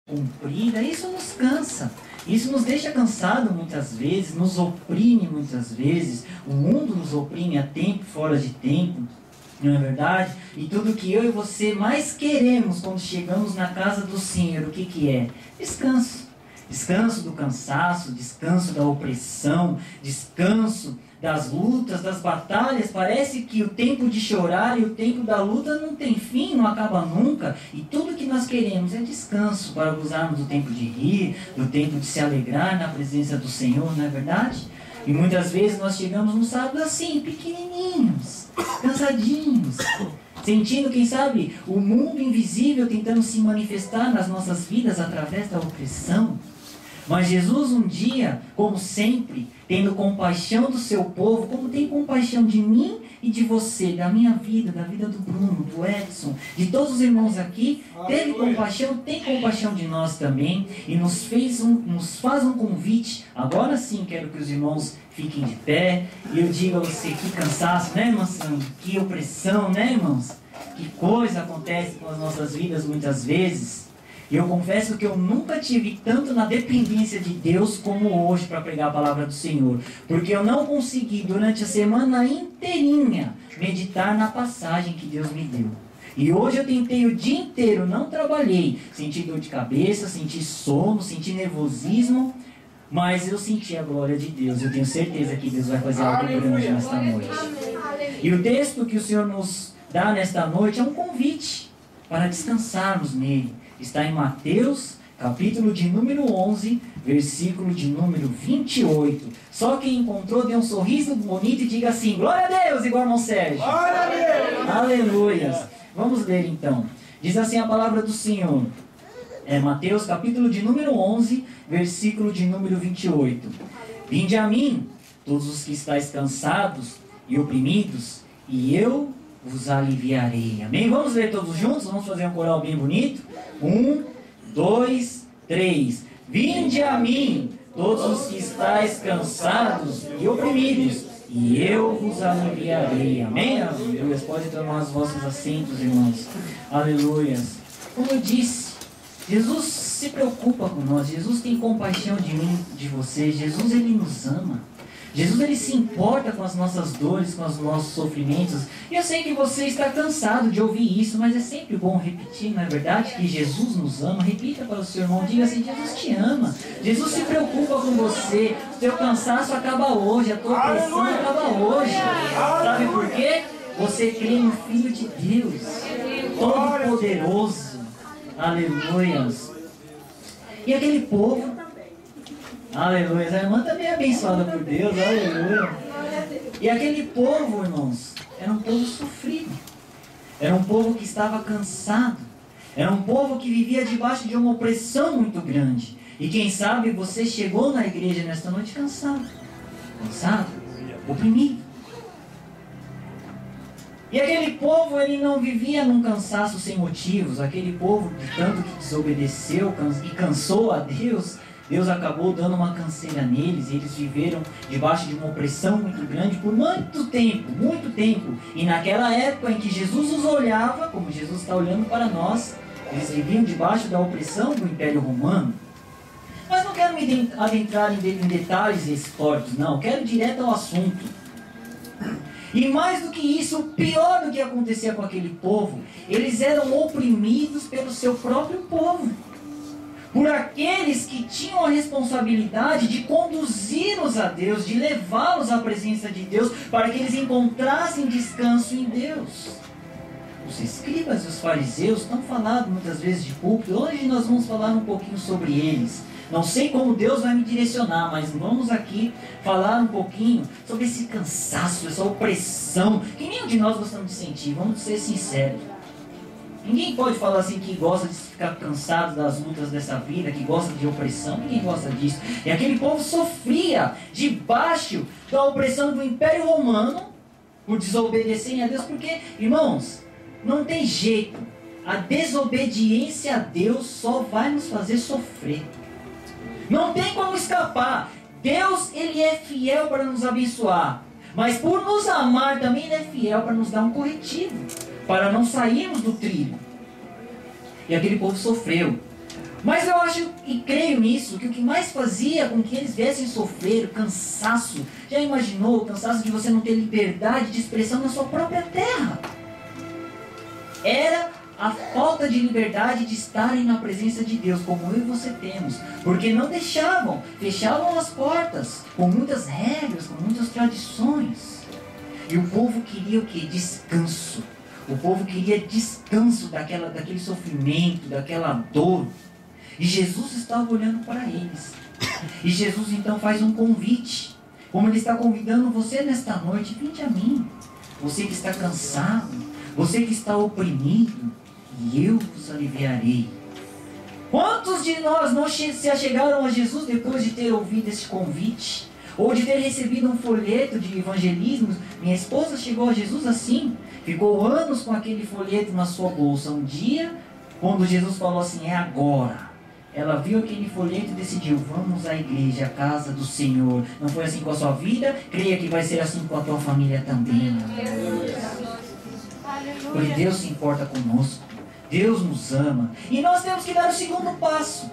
comprida, isso nos cansa. Isso nos deixa cansado muitas vezes, nos oprime muitas vezes. O mundo nos oprime a tempo, fora de tempo, não é verdade? E tudo que eu e você mais queremos quando chegamos na casa do Senhor, o que que é? Descanso. Descanso do cansaço, descanso da opressão, descanso das lutas, das batalhas. Parece que o tempo de chorar e o tempo da luta não tem fim, não acaba nunca. E tudo que nós queremos é descanso para gozarmos do tempo de rir, do tempo de se alegrar na presença do Senhor, não é verdade? E muitas vezes nós chegamos no sábado assim, pequenininhos, cansadinhos, sentindo, quem sabe, o mundo invisível tentando se manifestar nas nossas vidas através da opressão. Mas Jesus um dia, como sempre, tendo compaixão do seu povo, como tem compaixão de mim e de você, da minha vida, da vida do Bruno, do Edson, de todos os irmãos aqui, teve compaixão, tem compaixão de nós também, e nos faz um convite. Agora sim quero que os irmãos fiquem de pé, e eu digo a você, que cansaço, né, irmã Sandra? Que opressão, né, irmãos? Que coisa acontece com as nossas vidas muitas vezes. E eu confesso que eu nunca tive tanto na dependência de Deus como hoje para pregar a palavra do Senhor. Porque eu não consegui durante a semana inteirinha meditar na passagem que Deus me deu. E hoje eu tentei o dia inteiro, não trabalhei. Senti dor de cabeça, senti sono, senti nervosismo. Mas eu senti a glória de Deus. Eu tenho certeza que Deus vai fazer algo grande nesta noite. E o texto que o Senhor nos dá nesta noite é um convite para descansarmos nele. Está em Mateus, capítulo de número 11, versículo de número 28. Só quem encontrou, dê um sorriso bonito e diga assim, glória a Deus, igual irmão Sérgio. Glória a Deus. Aleluias. Vamos ler então. Diz assim a palavra do Senhor. É Mateus, capítulo de número 11, versículo de número 28. Vinde a mim, todos os que estáis cansados e oprimidos, e eu vos aliviarei. Amém? Vamos ler todos juntos? Vamos fazer um coral bem bonito? 1, 2, 3. Vinde a mim, todos os que estáis cansados e oprimidos, e eu vos aliviarei. Amém? Aleluia. Pode tomar os vossos assentos, irmãos. Aleluias. Como eu disse, Jesus se preocupa com nós. Jesus tem compaixão de mim, de você. Jesus, Ele nos ama. Jesus, Ele se importa com as nossas dores, com os nossos sofrimentos. E eu sei que você está cansado de ouvir isso, mas é sempre bom repetir, não é verdade? Que Jesus nos ama. Repita para o seu irmão, diga assim, Jesus te ama. Jesus se preocupa com você. O teu cansaço acaba hoje, a tua pressão acaba hoje. Sabe por quê? Você crê no Filho de Deus, Todo-Poderoso. Aleluias. E aquele povo... Aleluia. A irmã também é abençoada por Deus. Aleluia. E aquele povo, irmãos, era um povo sofrido. Era um povo que estava cansado. Era um povo que vivia debaixo de uma opressão muito grande. E quem sabe você chegou na igreja nesta noite cansado. Cansado, oprimido. E aquele povo, ele não vivia num cansaço sem motivos. Aquele povo, de tanto que desobedeceu e cansou a Deus, Deus acabou dando uma canseira neles, e eles viveram debaixo de uma opressão muito grande por muito tempo, muito tempo. E naquela época em que Jesus os olhava, como Jesus está olhando para nós, eles viviam debaixo da opressão do Império Romano. Mas não quero me adentrar em detalhes históricos, não. Quero ir direto ao assunto. E mais do que isso, o pior do que acontecia com aquele povo, eles eram oprimidos pelo seu próprio povo. Por aqueles que tinham a responsabilidade de conduzi-los a Deus, de levá-los à presença de Deus, para que eles encontrassem descanso em Deus. Os escribas e os fariseus estão falando muitas vezes de púlpito. Hoje nós vamos falar um pouquinho sobre eles. Não sei como Deus vai me direcionar, mas vamos aqui falar um pouquinho sobre esse cansaço, essa opressão, que nenhum de nós gostamos de sentir, vamos ser sinceros. Ninguém pode falar assim que gosta de ficar cansado das lutas dessa vida, que gosta de opressão, ninguém gosta disso. E aquele povo sofria debaixo da opressão do Império Romano por desobedecerem a Deus, porque, irmãos, não tem jeito. A desobediência a Deus só vai nos fazer sofrer. Não tem como escapar. Deus, Ele é fiel para nos abençoar. Mas por nos amar também Ele é fiel para nos dar um corretivo, para não sairmos do trilho. E aquele povo sofreu. Mas eu acho e creio nisso, que o que mais fazia com que eles viessem sofrer, o cansaço, já imaginou o cansaço de você não ter liberdade de expressão na sua própria terra? Era a falta de liberdade de estarem na presença de Deus, como eu e você temos. Porque não deixavam, fechavam as portas, com muitas regras, com muitas tradições. E o povo queria o quê? Descanso. O povo queria descanso daquele sofrimento, daquela dor. E Jesus estava olhando para eles. E Jesus então faz um convite. Como Ele está convidando você nesta noite, vinde a mim. Você que está cansado, você que está oprimido, e eu vos aliviarei. Quantos de nós não se achegaram a Jesus depois de ter ouvido esse convite? Ou de ter recebido um folheto de evangelismo? Minha esposa chegou a Jesus assim. Ficou anos com aquele folheto na sua bolsa. Um dia, quando Jesus falou assim, é agora. Ela viu aquele folheto e decidiu, vamos à igreja, à casa do Senhor. Não foi assim com a sua vida? Creia que vai ser assim com a tua família também. Porque Deus se importa conosco. Deus nos ama. E nós temos que dar o segundo passo.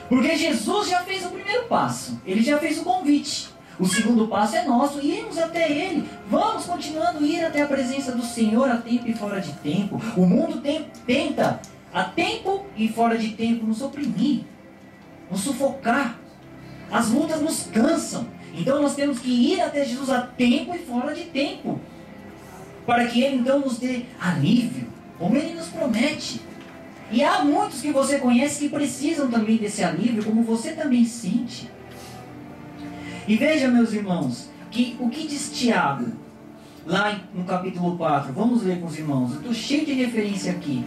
Porque Jesus já fez o primeiro passo. Ele já fez o convite. O segundo passo é nosso, irmos até Ele. Vamos continuando a ir até a presença do Senhor a tempo e fora de tempo. O mundo tenta, a tempo e fora de tempo, nos oprimir, nos sufocar. As lutas nos cansam. Então nós temos que ir até Jesus a tempo e fora de tempo. Para que Ele então nos dê alívio, como Ele nos promete. E há muitos que você conhece que precisam também desse alívio, como você também sente. E veja, meus irmãos, que o que diz Tiago, lá no capítulo 4, vamos ler com os irmãos. Eu estou cheio de referência aqui,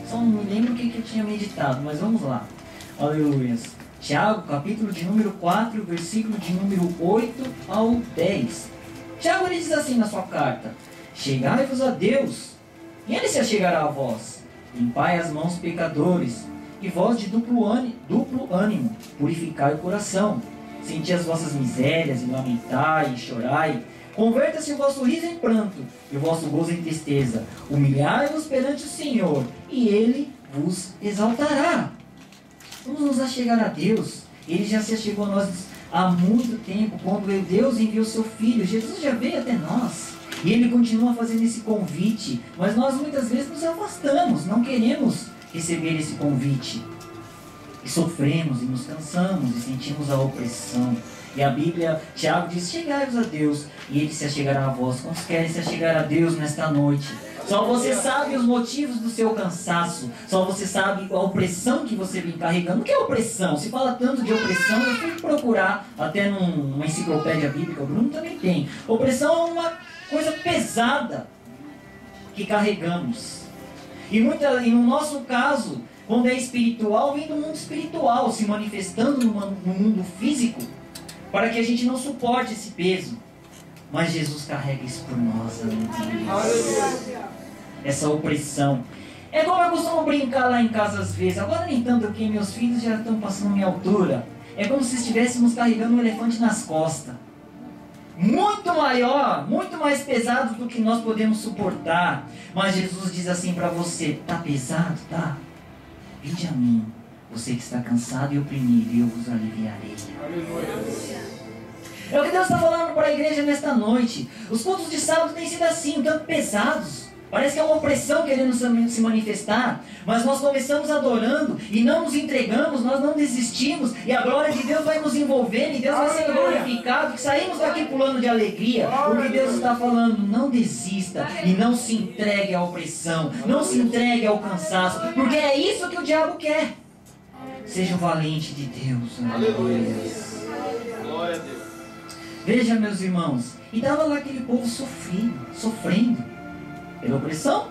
só não me lembro o que eu tinha meditado, mas vamos lá. Aleluia. Tiago, capítulo de número 4, versículo de número 8 ao 10. Tiago, ele diz assim na sua carta, chegai-vos a Deus, e Ele se achegará a vós. Limpai as mãos, pecadores, e vós de duplo ânimo, purificai o coração. Senti as vossas misérias, e lamentai, e chorai. Converta-se o vosso riso em pranto, e o vosso gozo em tristeza. Humilhai-vos perante o Senhor, e Ele vos exaltará. Vamos nos achegar a Deus. Ele já se achegou a nós há muito tempo, quando Deus enviou seu Filho. Jesus já veio até nós. E Ele continua fazendo esse convite. Mas nós muitas vezes nos afastamos, não queremos receber esse convite. E sofremos, e nos cansamos, e sentimos a opressão. E a Bíblia, Tiago diz, chegai-vos a Deus, e Ele se achegará a vós. Quantos querem se achegar a Deus nesta noite? Só você sabe os motivos do seu cansaço. Só você sabe a opressão que você vem carregando. O que é opressão? Se fala tanto de opressão, eu fui procurar, até numa enciclopédia bíblica, o Bruno também tem. Opressão é uma coisa pesada que carregamos. E no nosso caso, quando é espiritual, vem do mundo espiritual, se manifestando no mundo físico, para que a gente não suporte esse peso. Mas Jesus carrega isso por nós, aleluia. Essa opressão. É como eu costumo brincar lá em casa às vezes. Agora nem tanto, porque meus filhos já estão passando minha altura. É como se estivéssemos carregando um elefante nas costas. Muito maior, muito mais pesado do que nós podemos suportar. Mas Jesus diz assim para você, tá pesado? Tá? Vinde a mim, você que está cansado e oprimido, e eu vos aliviarei. É o que Deus está falando para a igreja nesta noite. Os cultos de sábado têm sido assim, tanto pesados. Parece que é uma opressão querendo se manifestar. Mas nós começamos adorando e não nos entregamos, nós não desistimos. E a glória de Deus vai nos envolver e Deus vai ser glorificado. Que saímos daqui pulando de alegria. Porque Deus está falando, não desista e não se entregue à opressão. Não se entregue ao cansaço. Porque é isso que o diabo quer. Seja um valente de Deus. Aleluia. Glória a Deus. Veja, meus irmãos. E estava lá aquele povo sofrendo. Pela opressão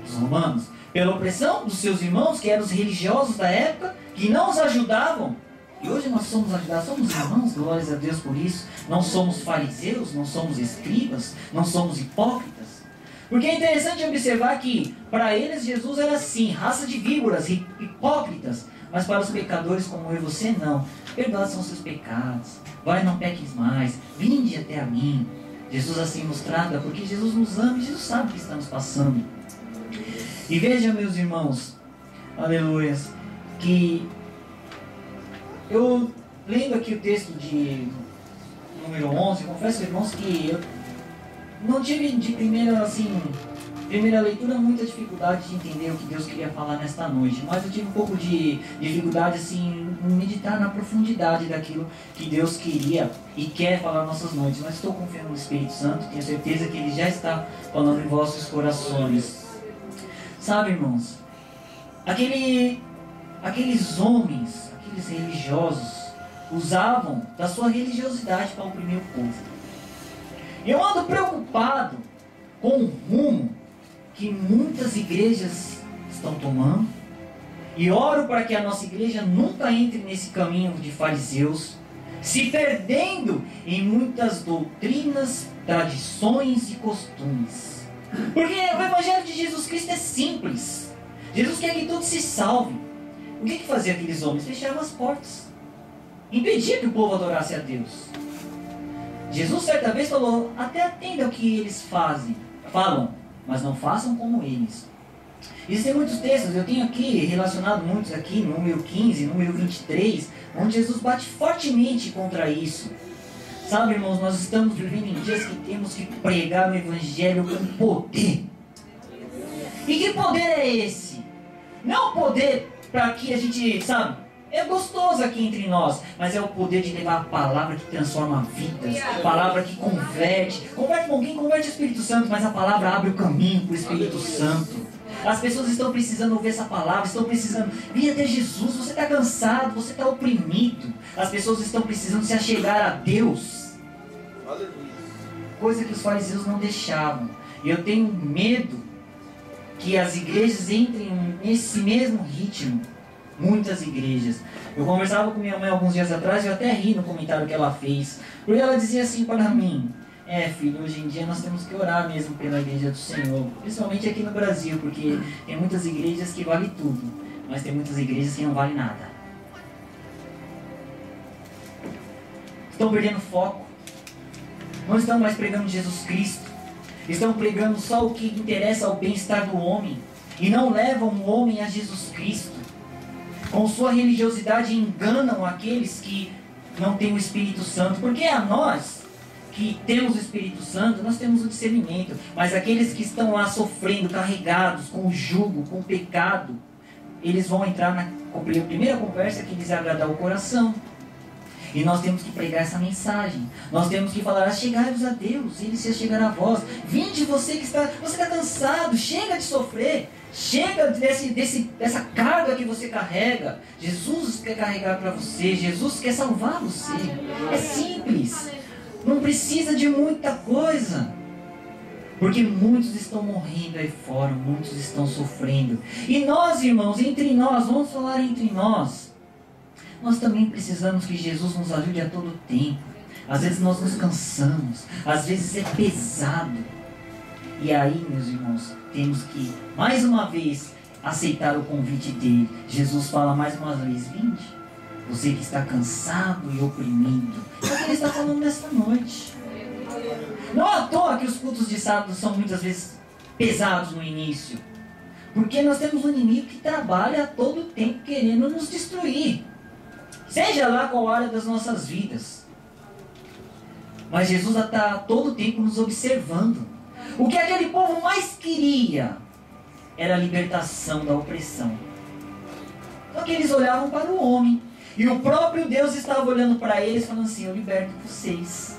dos romanos, pela opressão dos seus irmãos, que eram os religiosos da época, que não os ajudavam. E hoje nós somos ajudados, somos irmãos, glórias a Deus por isso. Não somos fariseus, não somos escribas, não somos hipócritas. Porque é interessante observar que para eles Jesus era assim, raça de víboras, hipócritas. Mas para os pecadores como eu e você, não. Perdoados são os seus pecados, vai, não peques mais, vinde até a mim. Jesus assim nos trata, porque Jesus nos ama e Jesus sabe o que estamos passando. E veja, meus irmãos, aleluia, que eu, lendo aqui o texto de número 11, confesso, irmãos, que eu não tive de primeira leitura, muita dificuldade de entender o que Deus queria falar nesta noite, mas eu tive um pouco de dificuldade assim, em meditar na profundidade daquilo que Deus queria e quer falar nas nossas noites. Mas estou confiando no Espírito Santo, tenho certeza que Ele já está falando em vossos corações. Sabe, irmãos, aqueles homens, aqueles religiosos, usavam da sua religiosidade para oprimir o povo. Eu ando preocupado com o rumo que muitas igrejas estão tomando, e oro para que a nossa igreja nunca entre nesse caminho de fariseus, se perdendo em muitas doutrinas, tradições e costumes. Porque o Evangelho de Jesus Cristo é simples. Jesus quer que todos se salvem. O que faziam aqueles homens? Fechavam as portas, impedia que o povo adorasse a Deus. Jesus certa vez falou: até atenda o que eles falam, mas não façam como eles. Existem muitos textos, eu tenho aqui relacionado muitos aqui, número 15, número 23, onde Jesus bate fortemente contra isso. Sabe, irmãos, nós estamos vivendo em dias que temos que pregar o Evangelho com poder. E que poder é esse? Não poder para que a gente, sabe, é gostoso aqui entre nós, mas é o poder de levar a palavra que transforma vidas, a palavra que converte com alguém, converte o Espírito Santo, mas a palavra abre o caminho para o Espírito Santo. As pessoas estão precisando ouvir essa palavra, estão precisando vir até Jesus. Você está cansado, você está oprimido. As pessoas estão precisando se achegar a Deus, coisa que os fariseus não deixavam. E eu tenho medo que as igrejas entrem nesse mesmo ritmo. Muitas igrejas. Eu conversava com minha mãe alguns dias atrás e eu até ri no comentário que ela fez. Porque ela dizia assim para mim: filho, hoje em dia nós temos que orar mesmo pela igreja do Senhor. Principalmente aqui no Brasil, porque tem muitas igrejas que valem tudo, mas tem muitas igrejas que não valem nada. Estão perdendo foco. Não estão mais pregando Jesus Cristo. Estão pregando só o que interessa ao bem-estar do homem. E não levam o homem a Jesus Cristo. Com sua religiosidade enganam aqueles que não têm o Espírito Santo. Porque a nós, que temos o Espírito Santo, nós temos o discernimento. Mas aqueles que estão lá sofrendo, carregados com o jugo, com o pecado, eles vão entrar na primeira conversa que lhes agradar o coração. E nós temos que pregar essa mensagem. Nós temos que falar: achegai-vos a Deus, Ele se achegará a vós. Vinde você que está cansado, chega de sofrer. Chega dessa carga que você carrega. Jesus quer carregar para você. Jesus quer salvar você. É simples. Não precisa de muita coisa. Porque muitos estão morrendo aí fora. Muitos estão sofrendo. E nós, irmãos, entre nós, vamos falar entre nós. Nós também precisamos que Jesus nos ajude a todo tempo. Às vezes nós nos cansamos. Às vezes é pesado. E aí, meus irmãos, temos que, mais uma vez, aceitar o convite dele. Jesus fala mais uma vez: vinde, você que está cansado e oprimido. É o que ele está falando nesta noite. Não à toa que os cultos de sábado são muitas vezes pesados no início. Porque nós temos um inimigo que trabalha a todo tempo querendo nos destruir. Seja lá qual área das nossas vidas. Mas Jesus está a todo tempo nos observando. O que aquele povo mais queria era a libertação da opressão. Só que eles olhavam para o homem. E o próprio Deus estava olhando para eles falando assim: eu liberto vocês.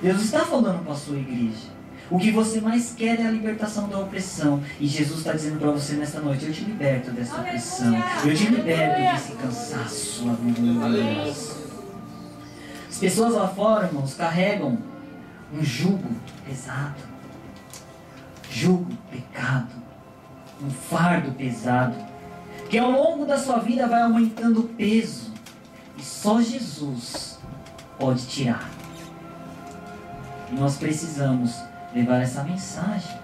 Deus está falando para a sua igreja. O que você mais quer é a libertação da opressão. E Jesus está dizendo para você nesta noite: eu te liberto dessa opressão. Eu te liberto desse cansaço. As pessoas lá fora, irmãos, carregam um jugo pesado. Jugo, pecado. Um fardo pesado. Que ao longo da sua vida vai aumentando o peso. E só Jesus pode tirar. E nós precisamos levar essa mensagem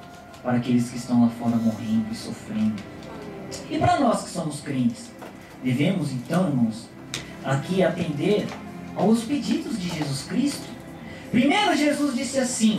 para aqueles que estão lá fora morrendo e sofrendo. E para nós que somos crentes, devemos então, irmãos, aqui atender aos pedidos de Jesus Cristo. Primeiro, Jesus disse assim: